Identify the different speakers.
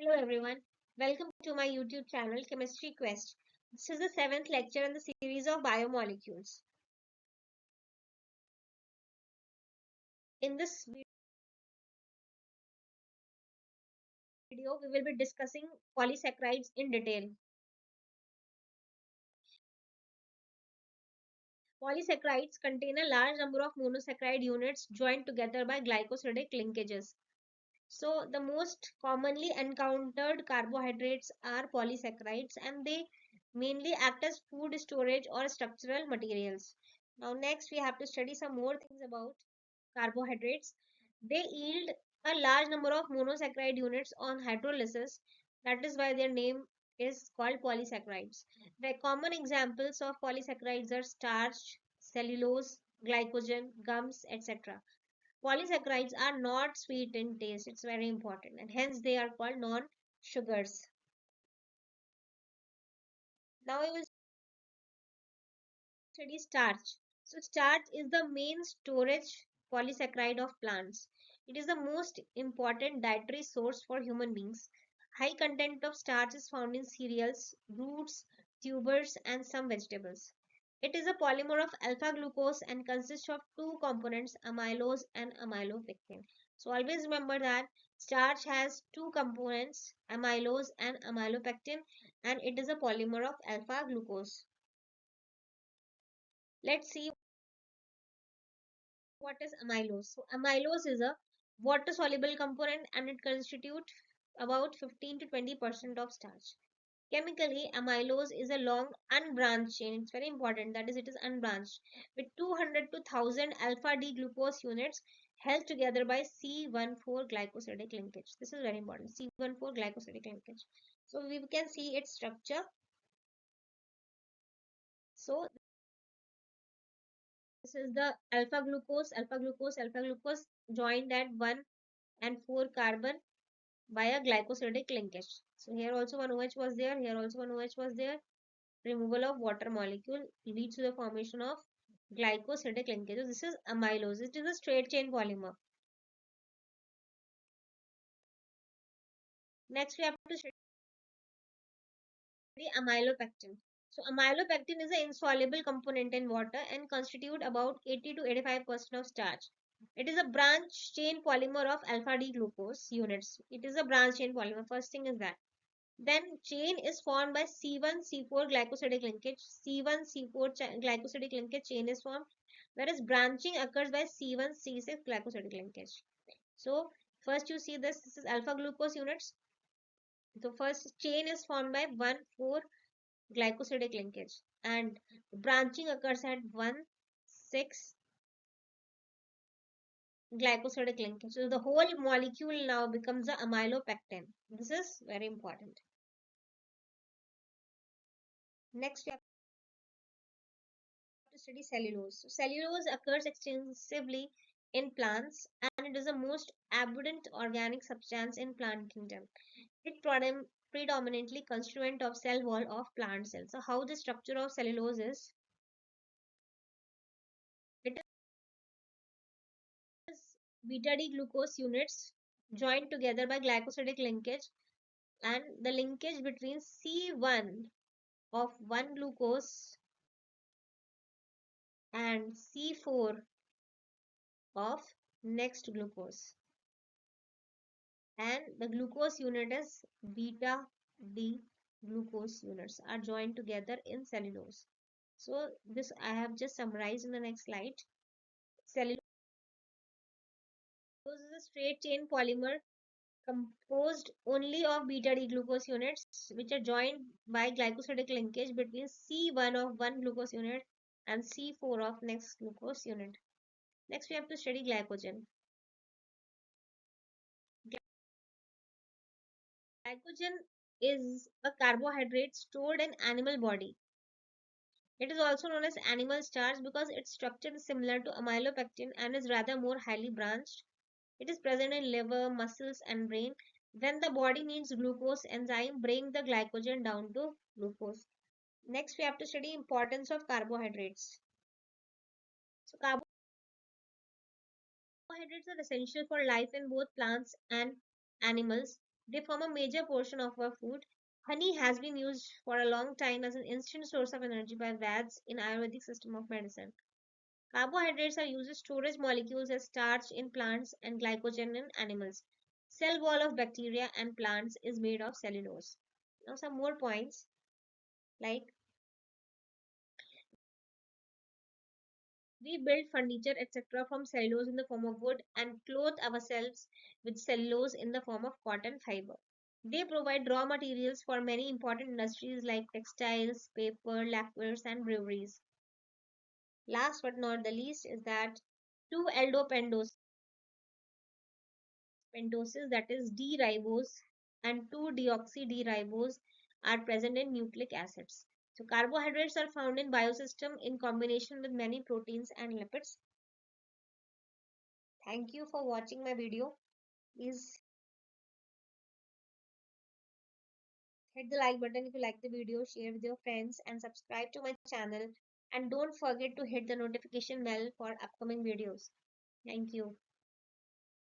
Speaker 1: Hello everyone, welcome to my YouTube channel Chemistry Quest. This is the seventh lecture in the series of biomolecules. In this video, we will be discussing polysaccharides in detail. Polysaccharides contain a large number of monosaccharide units joined together by glycosidic linkages. So, the most commonly encountered carbohydrates are polysaccharides and they mainly act as food storage or structural materials. Now, next we have to study some more things about carbohydrates. They yield a large number of monosaccharide units on hydrolysis. That is why their name is called polysaccharides. The common examples of polysaccharides are starch, cellulose, glycogen, gums, etc. Polysaccharides are not sweet in taste, it's very important, and hence they are called non sugars. Now we will study starch. So, starch is the main storage polysaccharide of plants. It is the most important dietary source for human beings. High content of starch is found in cereals, roots, tubers, and some vegetables. It is a polymer of alpha glucose and consists of two components, amylose and amylopectin. So always remember that starch has two components, amylose and amylopectin, and it is a polymer of alpha glucose. Let's see what is amylose. So amylose is a water soluble component and it constitutes about 15 to 20% of starch. Chemically, amylose is a long unbranched chain. It's very important. That is, it is unbranched with 200 to 1000 alpha D glucose units held together by C14 glycosidic linkage. This is very important. C14 glycosidic linkage. So we can see its structure. So this is the alpha glucose, alpha glucose, alpha glucose joined at 1 and 4 carbon by a glycosidic linkage. So here also one OH was there. Here also one OH was there. Removal of water molecule leads to the formation of glycosidic linkages. This is amylose. It is a straight chain polymer. Next, we have to study amylopectin. So, amylopectin is an insoluble component in water and constitute about 80 to 85% of starch. It is a branch chain polymer of alpha D glucose units. It is a branch chain polymer. First thing is that. Then chain is formed by C1-C4 glycosidic linkage. C1-C4 glycosidic linkage chain is formed, whereas branching occurs by C1-C6 glycosidic linkage. So first you see this is alpha glucose units. The first chain is formed by 1,4 glycosidic linkage and branching occurs at 1,6 glycosidic linkage. So the whole molecule now becomes a amylopectin. This is very important. Next we have to study cellulose. So cellulose occurs extensively in plants and it is the most abundant organic substance in plant kingdom. It predominantly constituent of cell wall of plant cells. So how the structure of cellulose is? It is beta D glucose units joined together by glycosidic linkage and the linkage between C1 of one glucose and C4 of next glucose. And the glucose unit is beta D glucose units are joined together in cellulose. So this I have just summarized in the next slide. Cellulose is a straight chain polymer composed only of beta D glucose units which are joined by glycosidic linkage between C1 of one glucose unit and C4 of next glucose unit. Next we have to study glycogen. Glycogen is a carbohydrate stored in animal body. It is also known as animal starch because its structure is similar to amylopectin and is rather more highly branched. It is present in liver, muscles, and brain. When the body needs glucose, enzyme bring the glycogen down to glucose. Next, we have to study importance of carbohydrates. So, carbohydrates are essential for life in both plants and animals. They form a major portion of our food. Honey has been used for a long time as an instant source of energy by Vads in Ayurvedic system of medicine. Carbohydrates are used as storage molecules as starch in plants and glycogen in animals. Cell wall of bacteria and plants is made of cellulose. Now some more points like we build furniture etc. from cellulose in the form of wood and clothe ourselves with cellulose in the form of cotton fiber. They provide raw materials for many important industries like textiles, paper, lacquers, and breweries. Last but not the least is that 2-aldopentoses, that is D-ribose and 2-deoxy-D-ribose, are present in nucleic acids. So carbohydrates are found in biosystem in combination with many proteins and lipids. Thank you for watching my video. Please hit the like button if you like the video, share with your friends, and subscribe to my channel. And don't forget to hit the notification bell for upcoming videos. Thank you.